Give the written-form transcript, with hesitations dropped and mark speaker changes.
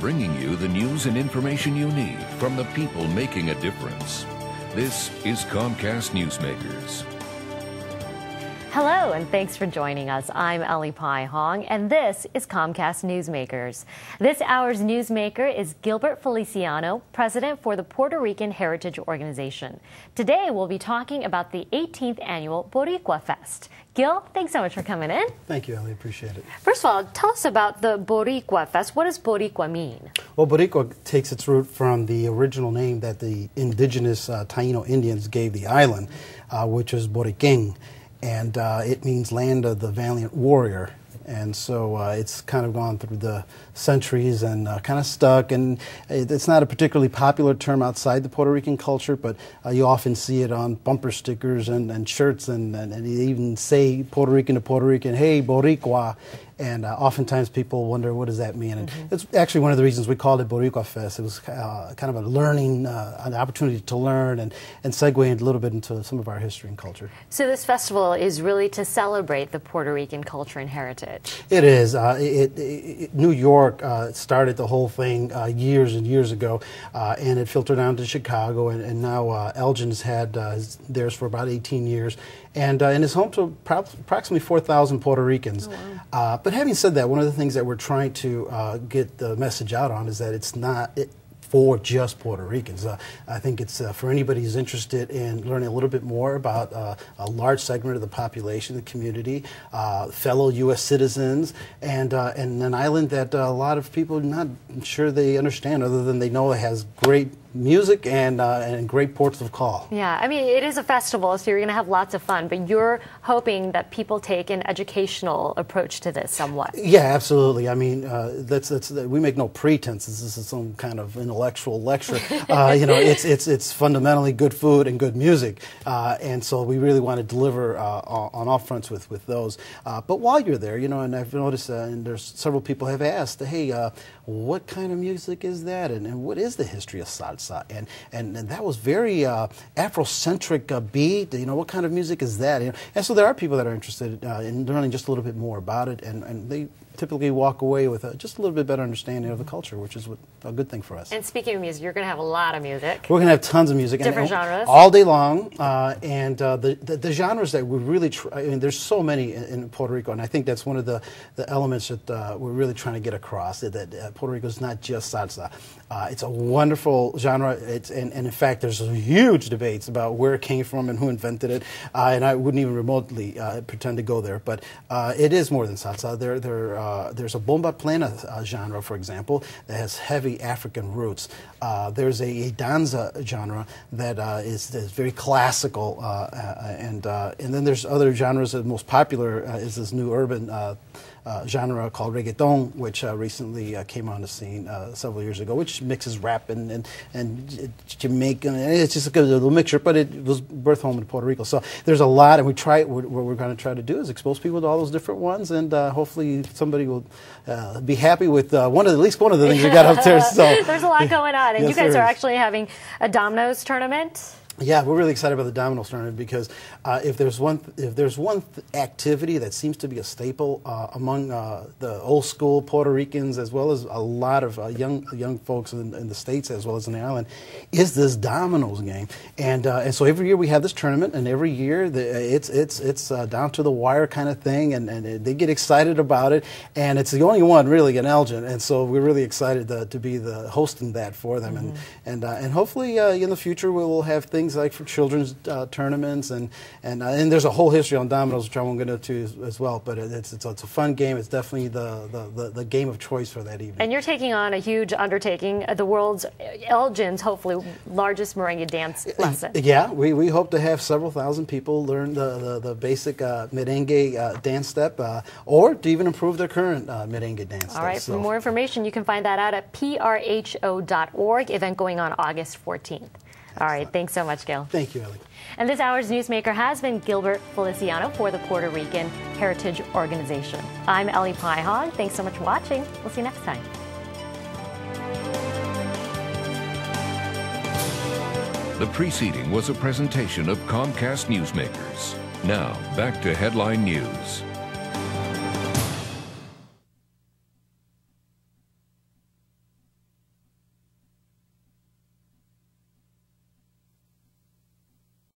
Speaker 1: bringing you the news and information you need from the people making a difference. This is Comcast Newsmakers.
Speaker 2: Hello, and thanks for joining us. I'm Ellie Pai Hong, and this is Comcast Newsmakers. This hour's newsmaker is Gilbert Feliciano, president for the Puerto Rican Heritage Organization. Today, we'll be talking about the 18th annual BoriquaFest. Gil, thanks so much for coming in.
Speaker 3: Thank you, Ellie. Appreciate it.
Speaker 2: First of all, tell us about the BoriquaFest. What does Boricua mean?
Speaker 3: Well, Boricua takes its root from the original name that the indigenous Taino Indians gave the island, which is Boriquén. And it means land of the valiant warrior. And so it's kind of gone through the centuries and kind of stuck. And it's not a particularly popular term outside the Puerto Rican culture, but you often see it on bumper stickers and shirts. And you even say Puerto Rican to Puerto Rican, hey, Boricua. And oftentimes people wonder, what does that mean? And it's actually one of the reasons we called it BoriquaFest. It was kind of a learning, an opportunity to learn and segue a little bit into some of our history and culture.
Speaker 2: So this festival is really to celebrate the Puerto Rican culture and heritage.
Speaker 3: It is. New York started the whole thing years and years ago, and it filtered down to Chicago, and now Elgin's had theirs for about 18 years. And it's home to approximately 4,000 Puerto Ricans. Oh, wow. But having said that, one of the things that we're trying to get the message out on is that it's not for just Puerto Ricans. I think it's for anybody who's interested in learning a little bit more about a large segment of the population, the community, fellow U.S. citizens, and an island that a lot of people are not sure they understand, other than they know it has great music and great ports of call.
Speaker 2: Yeah, I mean, it is a festival, so you're going to have lots of fun, but you're hoping that people take an educational approach to this somewhat.
Speaker 3: Yeah, absolutely. I mean, we make no pretenses. This is some kind of intellectual lecture. You know, it's fundamentally good food and good music, and so we really want to deliver on all fronts with those. But while you're there, you know, and I've noticed, and there's several people have asked, hey, what kind of music is that, and what is the history of salsa? And that was very Afrocentric beat. You know, what kind of music is that? You know, and so there are people that are interested in learning just a little bit more about it, and they typically walk away with just a little bit better understanding of the culture, which is a good thing for us.
Speaker 2: And speaking of music, you're going to have a lot of music.
Speaker 3: We're going to have tons of music.
Speaker 2: Different genres.
Speaker 3: All day long. And the genres that we really try, I mean, there's so many in Puerto Rico, and I think that's one of the elements that we're really trying to get across, that Puerto Rico is not just salsa. It's a wonderful genre, and in fact, there's huge debates about where it came from and who invented it, and I wouldn't even remotely pretend to go there, but it is more than salsa. There's a bomba plena genre, for example, that has heavy African roots. There's a danza genre that is very classical, and then there's other genres. The most popular is this new urban genre called reggaeton, which recently came on the scene several years ago, which mixes rap and Jamaican. It's just a good little mixture, but it was birthed home in Puerto Rico. So there's a lot, and what we're going to try to do is expose people to all those different ones, and hopefully somebody will be happy with at least one of the things we got up there. So
Speaker 2: there's a lot going on, and
Speaker 3: yes,
Speaker 2: you guys are actually having a dominoes tournament.
Speaker 3: Yeah, we're really excited about the dominoes tournament because if there's one activity that seems to be a staple among the old school Puerto Ricans, as well as a lot of young folks in the States as well as in the island, is this dominoes game. And so every year we have this tournament, and every year it's down to the wire kind of thing, and they get excited about it. And it's the only one really in Elgin, and so we're really excited to be hosting that for them. And hopefully in the future we will have things like for children's tournaments, and there's a whole history on dominoes which I won't get into as well, but it's a fun game. It's definitely the game of choice for that evening.
Speaker 2: And you're taking on a huge undertaking, the world's, Elgin's, hopefully, largest merengue dance lesson.
Speaker 3: Yeah, we hope to have several thousand people learn the basic merengue dance step, or to even improve their current merengue dance step.
Speaker 2: All right, for more information, you can find that out at prho.org, event going on August 14th. All right, thanks so much, Gil.
Speaker 3: Thank you, Ellie.
Speaker 2: And this hour's newsmaker has been Gilbert Feliciano for the Puerto Rican Heritage Organization. I'm Ellie Pai Hong. Thanks so much for watching. We'll see you next time.
Speaker 1: The preceding was a presentation of Comcast Newsmakers. Now, back to headline news.